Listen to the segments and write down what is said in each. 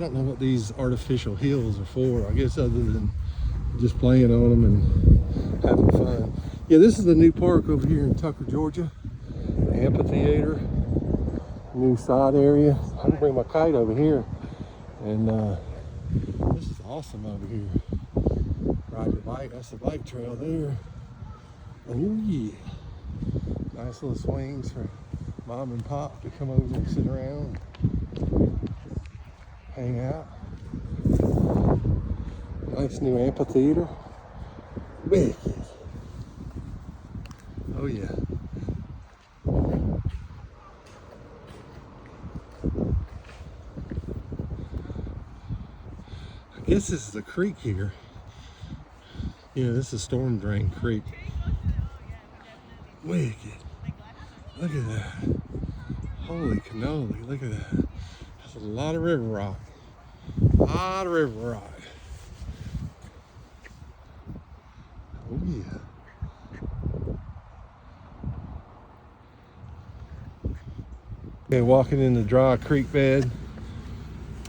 I don't know what these artificial hills are for. I guess other than just playing on them and having fun. Yeah, this is the new park over here in Tucker, Georgia. Amphitheater, new side area. I can bring my kite over here, and this is awesome over here. Ride your bike. That's the bike trail there. Oh yeah, nice little swings for mom and pop to come over and sit around, hang out. Nice new amphitheater. Wicked. Oh yeah. I guess this is the creek here. Yeah, this is Storm Drain Creek. Wicked. Look at that. Holy cannoli, look at that. That's a lot of river rock. A lot of river rock. Oh yeah. Okay, walking in the dry creek bed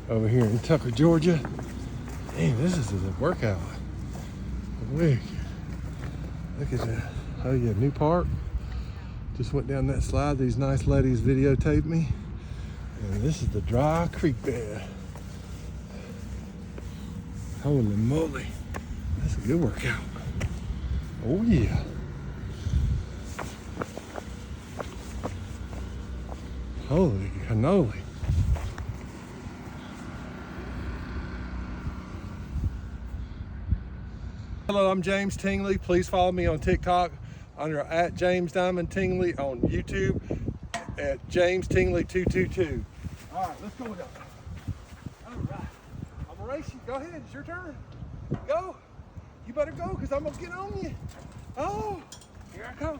over here in Tucker, Georgia. Damn, this is a workout. Wicked. Look at that. Oh yeah, new park. Just went down that slide. These nice ladies videotaped me. And this is the dry creek bed. Holy moly. That's a good workout. Oh yeah. Holy cannoli. Hello, I'm James Tingley. Please follow me on TikTok under @JamesDiamondTingley, on YouTube at JamesTingley222. All right, let's go down. All right, I'm gonna race you. Go ahead, it's your turn. Go. You better go, because I'm gonna get on you. Oh, here I come.